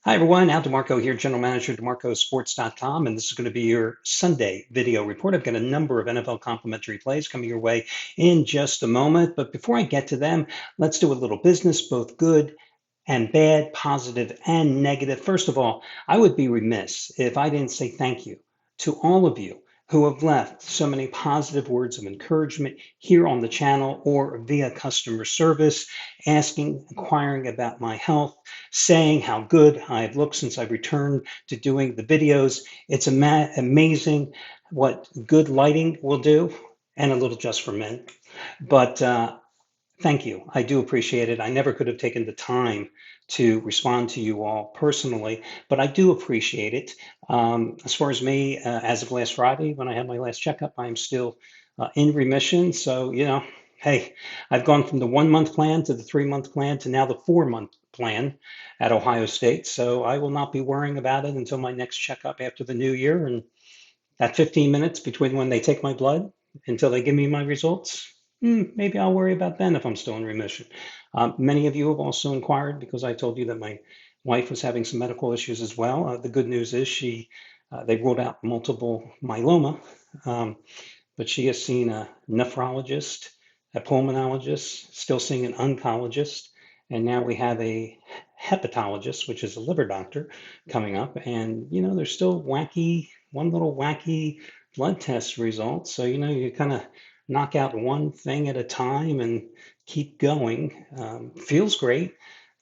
Hi everyone, Al DeMarco here, General Manager, DeMarcoSports.com, and this is going to be your Sunday video report. I've got a number of NFL complimentary plays coming your way in just a moment, but before I get to them, let's do a little business, both good and bad, positive and negative. First of all, I would be remiss if I didn't say thank you to all of you who have left so many positive words of encouragement here on the channel or via customer service, asking, inquiring about my health, saying how good I've looked since I've returned to doing the videos. It's amazing what good lighting will do, and a little just for men. But thank you. I do appreciate it. I never could have taken the time to respond to you all personally, but I do appreciate it. As far as me, as of last Friday, when I had my last checkup, I'm still in remission. So, hey, I've gone from the 1 month plan to the 3 month plan to now the 4 month plan at Ohio State. So I will not be worrying about it until my next checkup after the new year. And that 15 minutes between when they take my blood until they give me my results, maybe I'll worry about then if I'm still in remission. Many of you have also inquired because I told you that my wife was having some medical issues as well. The good news is they ruled out multiple myeloma, um, but she has seen a nephrologist, a pulmonologist, still seeing an oncologist, and now we have a hepatologist, which is a liver doctor, coming up. And there's still one little wacky blood test result. So you kind of knock out one thing at a time and keep going. Feels great,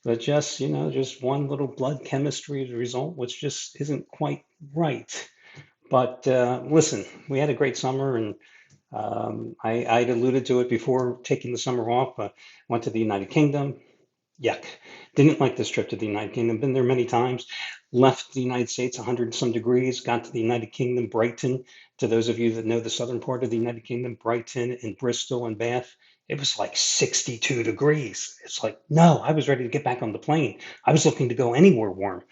but just one little blood chemistry result, which just isn't quite right. But listen, we had a great summer, and I'd alluded to it before taking the summer off. Went to the United Kingdom. Yuck. Didn't like this trip to the United Kingdom. Been there many times. Left the United States 100 and some degrees. Got to the United Kingdom, Brighton. To those of you that know the southern part of the United Kingdom, Brighton and Bristol and Bath, it was like 62 degrees. It's like, no, I was ready to get back on the plane. I was looking to go anywhere warm.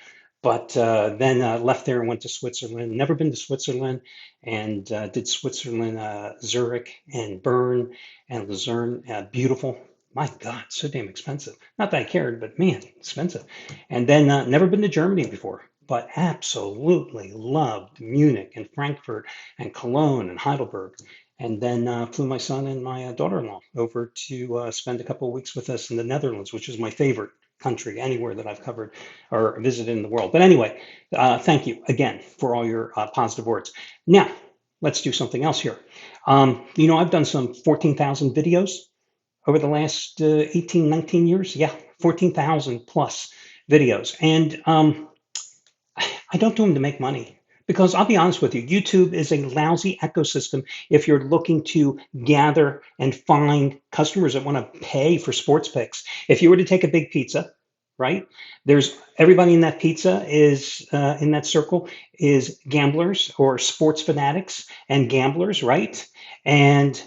But then left there and went to Switzerland. Never been to Switzerland, and did Switzerland, Zurich and Bern and Lucerne. Beautiful. My God, so damn expensive. Not that I cared, but man, expensive. And then never been to Germany before, but absolutely loved Munich and Frankfurt and Cologne and Heidelberg. And then flew my son and my daughter-in-law over to spend a couple of weeks with us in the Netherlands, which is my favorite country anywhere that I've covered or visited in the world. But anyway, thank you again for all your positive words. Now, let's do something else here. I've done some 14,000 videos over the last 18, 19 years. Yeah, 14,000 plus videos. And I don't do them to make money because I'll be honest with you, YouTube is a lousy ecosystem if you're looking to gather and find customers that want to pay for sports picks. If you were to take a big pizza, right? There's everybody in that pizza is in that circle is gamblers or sports fanatics and gamblers, right? And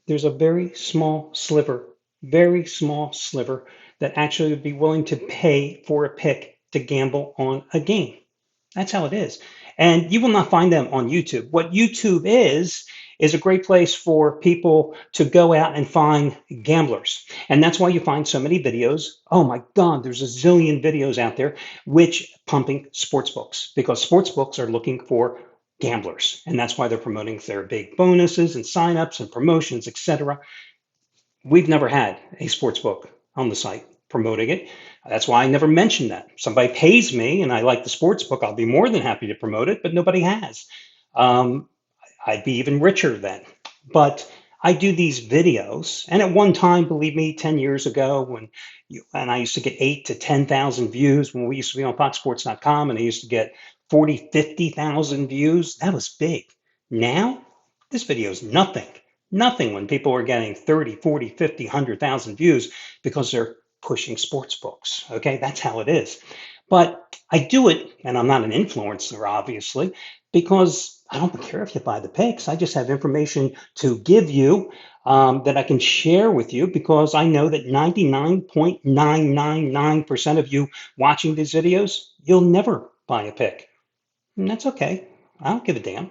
there's a very small sliver that actually would be willing to pay for a pick to gamble on a game. That's how it is. And you will not find them on YouTube. What YouTube is a great place for people to go out and find gamblers. And that's why you find so many videos. Oh my God, there's a zillion videos out there which pumping sports books because sports books are looking for gamblers. And that's why they're promoting their big bonuses and signups and promotions, etc. We've never had a sports book on the site promoting it. That's why I never mentioned that. Somebody pays me and I like the sports book, I'll be more than happy to promote it, but nobody has. Um, I'd be even richer then. But I do these videos, and at one time, believe me, 10 years ago, and I used to get 8 to 10,000 views when we used to be on foxsports.com, and I used to get 40, 50,000 views. That was big. Now, this video is nothing. Nothing when people are getting 30, 40, 50, 100,000 views because they're pushing sports books. Okay, that's how it is. But I do it, and I'm not an influencer, obviously, because I don't care if you buy the picks. I just have information to give you that I can share with you because I know that 99.999% of you watching these videos, you'll never buy a pick. And that's okay. I don't give a damn.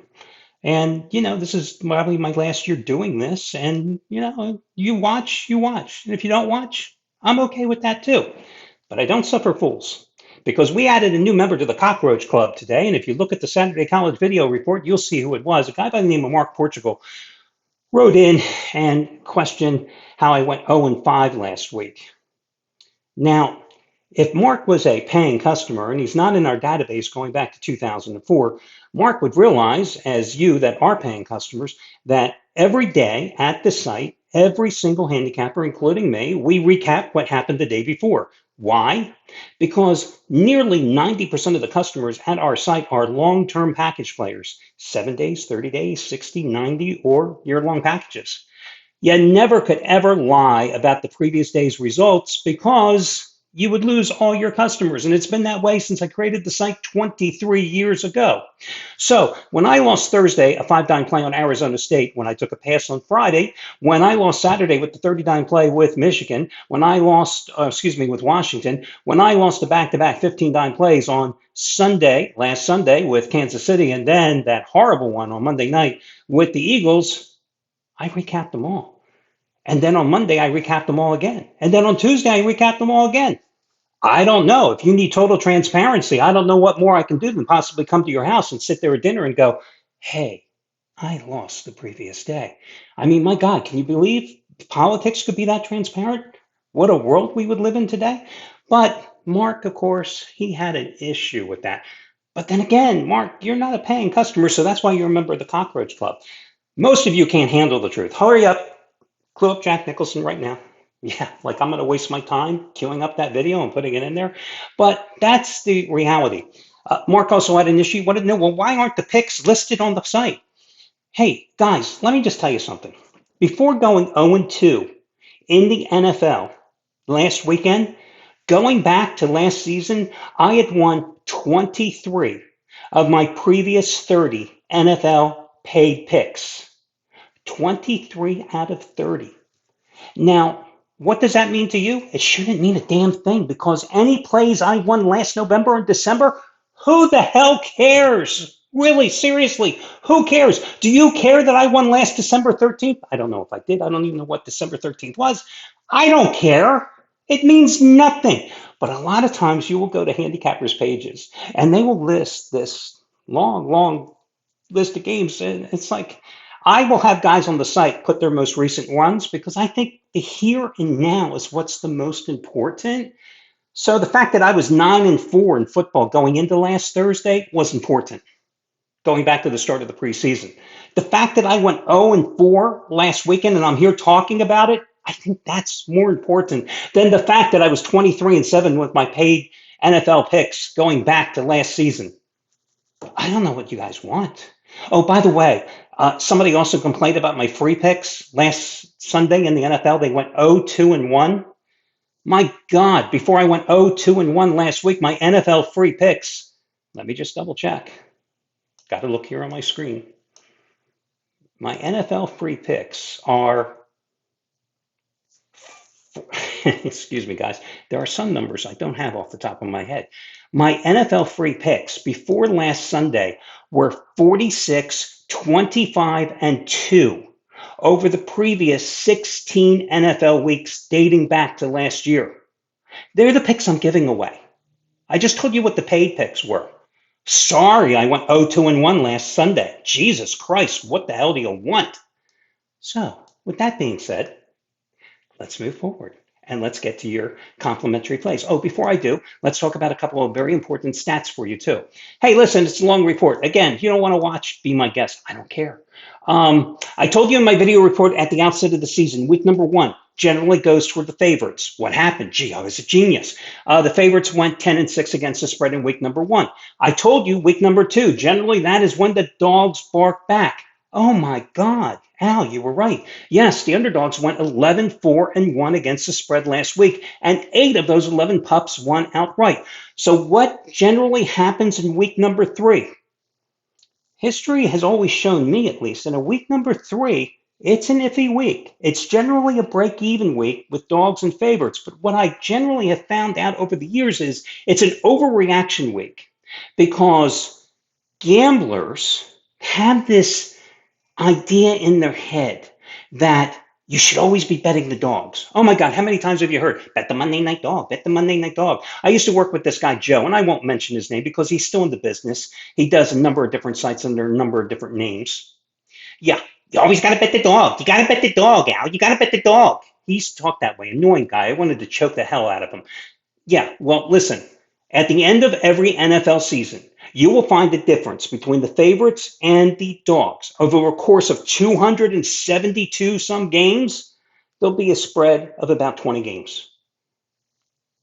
And, this is probably my last year doing this. And, you watch, you watch. And if you don't watch, I'm okay with that too. But I don't suffer fools because we added a new member to the Cockroach Club today. And if you look at the Saturday College video report, you'll see who it was. A guy by the name of Mark Portugal wrote in and questioned how I went 0-5 last week. Now, if Mark was a paying customer and he's not in our database going back to 2004, Mark would realize, as you that are paying customers, that every day at the site, every single handicapper, including me, we recap what happened the day before. Why? Because nearly 90% of the customers at our site are long-term package players, 7 days, 30 days, 60, 90, or year-long packages. You never could ever lie about the previous day's results because you would lose all your customers. And it's been that way since I created the site 23 years ago. So when I lost Thursday, a 5-dime play on Arizona State, when I took a pass on Friday, when I lost Saturday with the 30-dime play with Michigan, when I lost, with Washington, when I lost the back-to-back 15-dime plays on Sunday, last Sunday with Kansas City, and then that horrible one on Monday night with the Eagles, I recapped them all. And then on Monday, I recapped them all again. And then on Tuesday, I recapped them all again. I don't know. If you need total transparency, I don't know what more I can do than possibly come to your house and sit there at dinner and go, hey, I lost the previous day. I mean, my God, can you believe politics could be that transparent? What a world we would live in today. But Mark, of course, he had an issue with that. But then again, Mark, you're not a paying customer, so that's why you're a member of the Cockroach Club. Most of you can't handle the truth. Hurry up. Clue up Jack Nicholson right now. Yeah, like I'm going to waste my time queuing up that video and putting it in there. But that's the reality. Mark also had an issue. Wanted to know, well, why aren't the picks listed on the site? Hey, guys, let me just tell you something. Before going 0-2 in the NFL last weekend, going back to last season, I had won 23 of my previous 30 NFL paid picks. 23 out of 30. Now, what does that mean to you? It shouldn't mean a damn thing because any plays I won last November and December, who the hell cares? Really, seriously, who cares? Do you care that I won last December 13th? I don't know if I did. I don't even know what December 13th was. I don't care. It means nothing. But a lot of times you will go to handicappers pages and they will list this long list of games. And it's like, I will have guys on the site put their most recent runs because I think the here and now is what's the most important. So the fact that I was 9-4 in football going into last Thursday was important, going back to the start of the preseason. The fact that I went 0-4 last weekend and I'm here talking about it, I think that's more important than the fact that I was 23-7 with my paid NFL picks going back to last season. I don't know what you guys want. Oh, by the way, somebody also complained about my free picks last Sunday in the NFL. They went 0-2-1. My God, before I went 0-2-1 last week, my NFL free picks, let me just double check. Got to look here on my screen. My NFL free picks are, excuse me, guys, there are some numbers I don't have off the top of my head. My NFL free picks before last Sunday were 46, 25, and 2 over the previous 16 NFL weeks dating back to last year. They're the picks I'm giving away. I just told you what the paid picks were. Sorry, I went 0-2-1 last Sunday. Jesus Christ, what the hell do you want? So, with that being said, let's move forward and let's get to your complimentary plays. Oh, before I do, let's talk about a couple of very important stats for you too. Hey, listen, it's a long report. Again, if you don't want to watch, be my guest. I don't care. I told you in my video report at the outset of the season, week number 1 generally goes toward the favorites. What happened? Gee, I was a genius. The favorites went 10-6 against the spread in week number 1. I told you week number 2, generally that is when the dogs bark back. Oh my God, Al, you were right. Yes, the underdogs went 11-4-1 against the spread last week, and 8 of those 11 pups won outright. So what generally happens in week number 3? History has always shown me, at least, in a week number 3, it's an iffy week. It's generally a break-even week with dogs and favorites. But what I generally have found out over the years is it's an overreaction week because gamblers have this idea in their head that You should always be betting the dogs. Oh my God, how many times have you heard, bet the Monday night dog, bet the Monday night dog? I used to work with this guy, Joe, and I won't mention his name because he's still in the business. He does a number of different sites under a number of different names. Yeah, you always got to bet the dog. You got to bet the dog, Al. You got to bet the dog. He's talked that way. Annoying guy. I wanted to choke the hell out of him. Yeah, well, listen, at the end of every NFL season, you will find the difference between the favorites and the dogs. Over a course of 272 some games, there'll be a spread of about 20 games.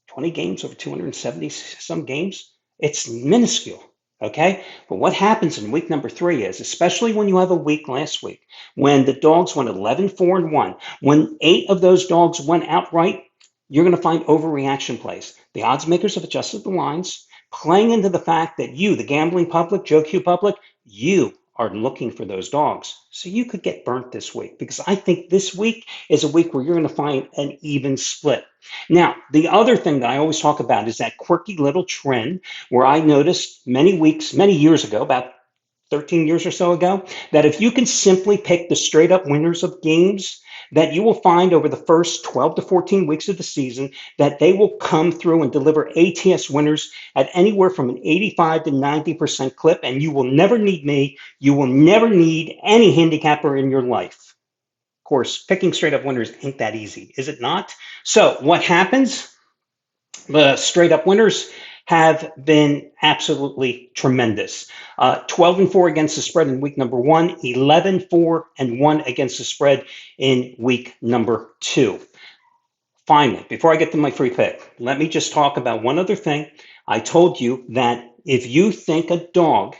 20 games over 270 some games? It's minuscule. Okay. But what happens in week number 3 is, especially when you have a week last week, when the dogs went 11-4-1, when 8 of those dogs went outright, you're going to find overreaction plays. The odds makers have adjusted the lines, playing into the fact that you, the gambling public, Joe Q public, you are looking for those dogs. So you could get burnt this week, because I think this week is a week where you're going to find an even split. Now, the other thing that I always talk about is that quirky little trend where I noticed many weeks, many years ago, about 13 years or so ago, that if you can simply pick the straight up winners of games, that you will find over the first 12 to 14 weeks of the season that they will come through and deliver ATS winners at anywhere from an 85 to 90% clip, and you will never need me. You will never need any handicapper in your life. Of course, picking straight up winners ain't that easy, is it not? So what happens? The straight up winners have been absolutely tremendous. 12-4 against the spread in week number 1, 11-4-1 against the spread in week number 2. Finally, before I get to my free pick, let me just talk about one other thing. I told you that if you think a dog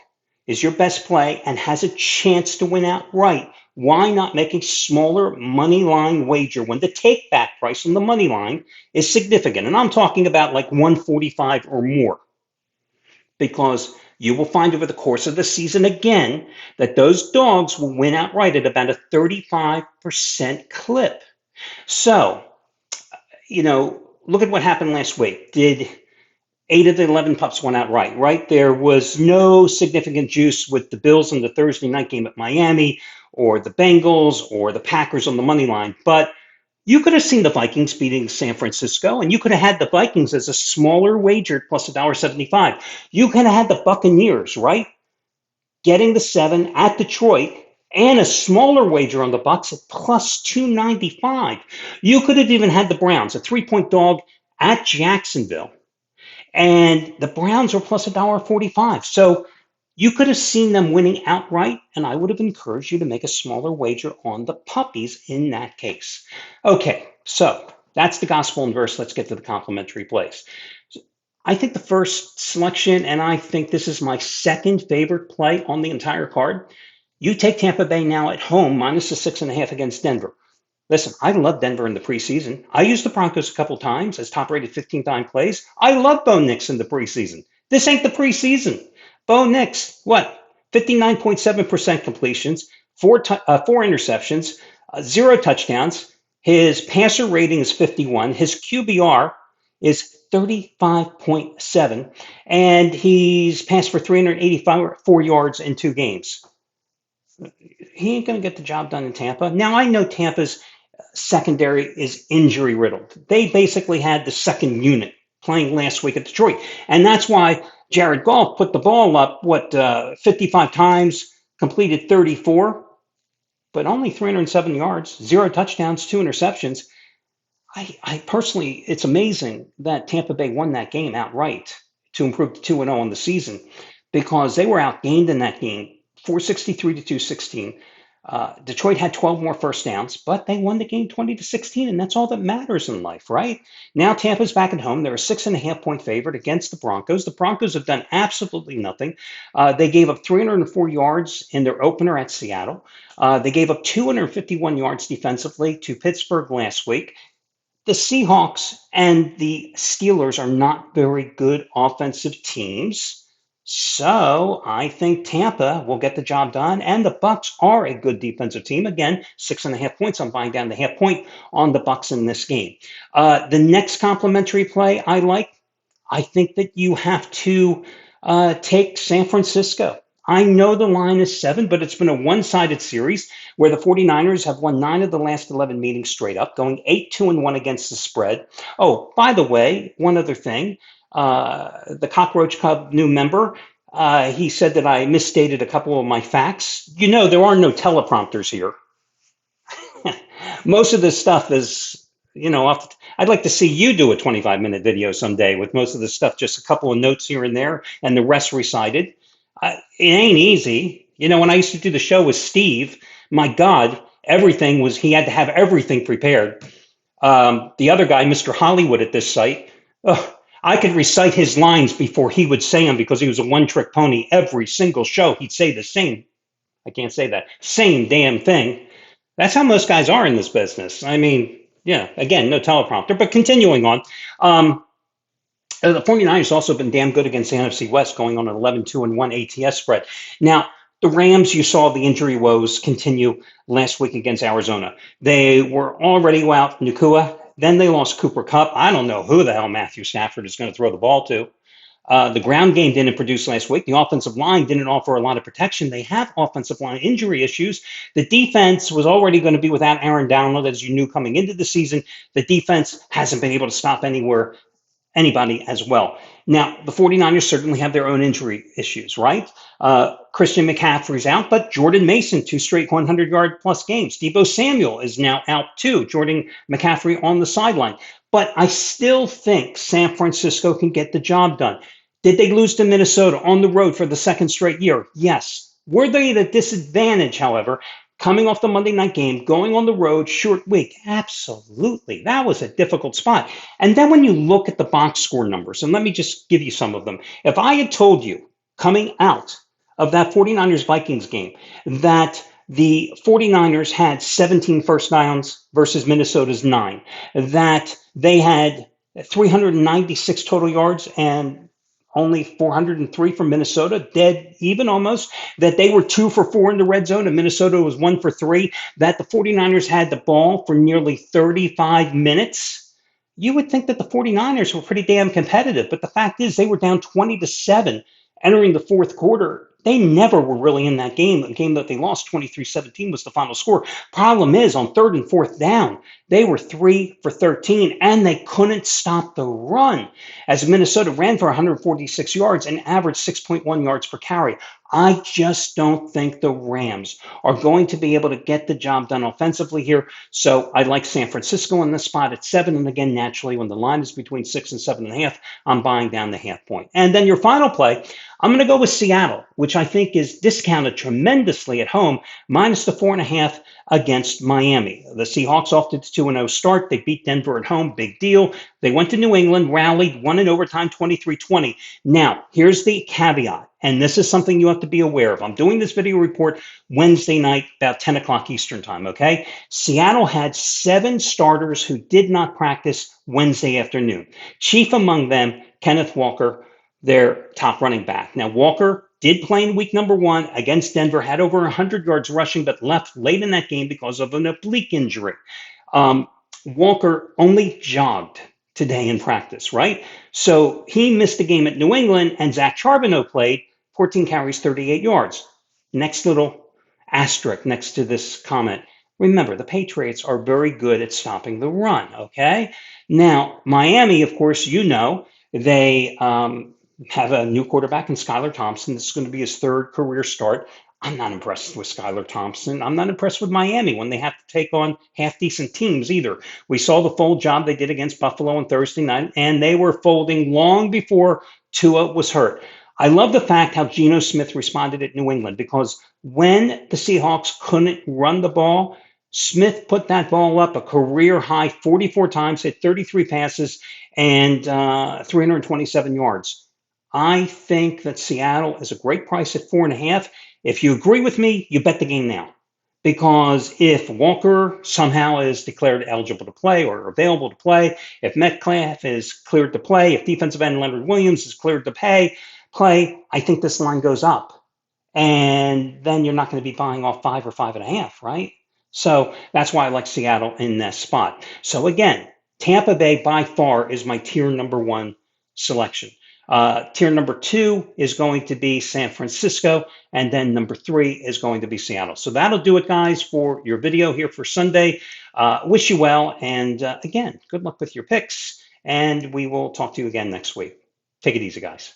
is your best play and has a chance to win outright, why not make a smaller money line wager when the take back price on the money line is significant? And I'm talking about like 145 or more, because you will find over the course of the season again that those dogs will win outright at about a 35% clip. So, look at what happened last week. Did 8 of the 11 pups went outright, right? There was no significant juice with the Bills in the Thursday night game at Miami, or the Bengals, or the Packers on the money line. But you could have seen the Vikings beating San Francisco, and you could have had the Vikings as a smaller wager plus $1.75. You could have had the Buccaneers, right, getting the 7 at Detroit, and a smaller wager on the Bucs at plus 295. You could have even had the Browns, a 3-point dog at Jacksonville, and the Browns are plus $1.45. So you could have seen them winning outright, and I would have encouraged you to make a smaller wager on the puppies in that case. Okay, so that's the gospel in verse. Let's get to the complimentary plays. I think the first selection, and I think this is my second favorite play on the entire card. You take Tampa Bay now at home, minus the 6.5 against Denver. Listen, I love Denver in the preseason. I used the Broncos a couple times as top-rated 15-time plays. I love Bo Nix in the preseason. This ain't the preseason. Bo Nix, what? 59.7% completions, four interceptions, 0 touchdowns. His passer rating is 51. His QBR is 35.7, and he's passed for 384 yards in 2 games. He ain't going to get the job done in Tampa. Now, I know Tampa's secondary is injury riddled. They basically had the second unit playing last week at Detroit. And that's why Jared Goff put the ball up, 55 times, completed 34, but only 307 yards, 0 touchdowns, 2 interceptions. I personally, it's amazing that Tampa Bay won that game outright to improve to 2-0 on the season, because they were outgained in that game, 463 to 216. Detroit had 12 more first downs, but they won the game 20-16, and that's all that matters in life, right? Now Tampa's back at home. They're a 6.5-point favorite against the Broncos. The Broncos have done absolutely nothing. They gave up 304 yards in their opener at Seattle. They gave up 251 yards defensively to Pittsburgh last week. The Seahawks and the Steelers are not very good offensive teams. So I think Tampa will get the job done, and the Bucs are a good defensive team. Again, 6.5 points. I'm buying down the half point on the Bucs in this game. The next complimentary play I like, I think that you have to take San Francisco. I know the line is 7, but it's been a one-sided series where the 49ers have won 9 of the last 11 meetings straight up, going 8-2-1 against the spread. Oh, by the way, one other thing. The Cockroach Cub new member, he said that I misstated a couple of my facts. You know, there are no teleprompters here. Most of this stuff is, I'd like to see you do a 25-minute video someday with most of the stuff, just a couple of notes here and there, and the rest recited. It ain't easy. When I used to do the show with Steve, my God, he had to have everything prepared. The other guy, Mr. Hollywood at this site, I could recite his lines before he would say them because he was a one-trick pony. Every single show, he'd say the same. I can't say that. Same damn thing. That's how most guys are in this business. I mean, yeah, again, no teleprompter. But continuing on, the 49ers also been damn good against the NFC West, going on an 11-2-1 ATS spread. Now, the Rams, you saw the injury woes continue last week against Arizona. They were already without Nakua. Then they lost Cooper Kupp. I don't know who the hell Matthew Stafford is going to throw the ball to. The ground game didn't produce last week. The offensive line didn't offer a lot of protection. They have offensive line injury issues. The defense was already going to be without Aaron Donald, as you knew coming into the season. The defense hasn't been able to stop anybody as well. Now, the 49ers certainly have their own injury issues, right? Christian McCaffrey's out, but Jordan Mason, 2 straight 100-yard plus games. Deebo Samuel is now out too. Jordan McCaffrey on the sideline. But I still think San Francisco can get the job done. Did they lose to Minnesota on the road for the second straight year? Yes. Were they at a disadvantage, however, coming off the Monday night game, going on the road, short week? Absolutely. That was a difficult spot. And then when you look at the box score numbers, and let me just give you some of them. If I had told you coming out of that 49ers Vikings game that the 49ers had 17 first downs versus Minnesota's 9, that they had 396 total yards and only 403 from Minnesota, dead even almost, that they were 2 for 4 in the red zone and Minnesota was 1 for 3, that the 49ers had the ball for nearly 35 minutes. You would think that the 49ers were pretty damn competitive, but the fact is they were down 20-7 entering the fourth quarter. They never were really in that game. The game that they lost, 23-17, was the final score. Problem is, on third and fourth down, they were 3 for 13, and they couldn't stop the run as Minnesota ran for 146 yards and averaged 6.1 yards per carry. I just don't think the Rams are going to be able to get the job done offensively here. So I like San Francisco in this spot at 7. And again, naturally, when the line is between 6 and 7.5, I'm buying down the half point. And then your final play, I'm going to go with Seattle, which I think is discounted tremendously at home, minus the 4.5 against Miami. The Seahawks off to the 2-0 start. They beat Denver at home. Big deal. They went to New England, rallied, won in overtime 23-20. Now, here's the caveat, and this is something you have to be aware of. I'm doing this video report Wednesday night, about 10 o'clock Eastern time, okay? Seattle had 7 starters who did not practice Wednesday afternoon. Chief among them, Kenneth Walker, their top running back. Now, Walker did play in week number 1 against Denver, had over 100 yards rushing, but left late in that game because of an oblique injury. Walker only jogged today in practice, right? So he missed the game at New England, and Zach Charbonneau played 14 carries, 38 yards. Next little asterisk next to this comment. Remember, the Patriots are very good at stopping the run, okay? Now, Miami, of course, they have a new quarterback in Skylar Thompson. This is going to be his 3rd career start. I'm not impressed with Skylar Thompson. I'm not impressed with Miami when they have to take on half-decent teams either. We saw the fold job they did against Buffalo on Thursday night, and they were folding long before Tua was hurt. I love the fact how Geno Smith responded at New England, because when the Seahawks couldn't run the ball, Smith put that ball up a career high 44 times, hit 33 passes, and 327 yards. I think that Seattle is a great price at 4.5. If you agree with me, you bet the game now. Because if Walker somehow is declared eligible to play or available to play, if Metcalf is cleared to play, if defensive end Leonard Williams is cleared to play, I think this line goes up. And then you're not going to be buying off 5 or 5.5, right? So that's why I like Seattle in that spot. So again, Tampa Bay by far is my tier number 1 selection. Tier number 2 is going to be San Francisco, and then number 3 is going to be Seattle. So that'll do it, guys, for your video here for Sunday. Wish you well, and again, good luck with your picks, and we will talk to you again next week. Take it easy, guys.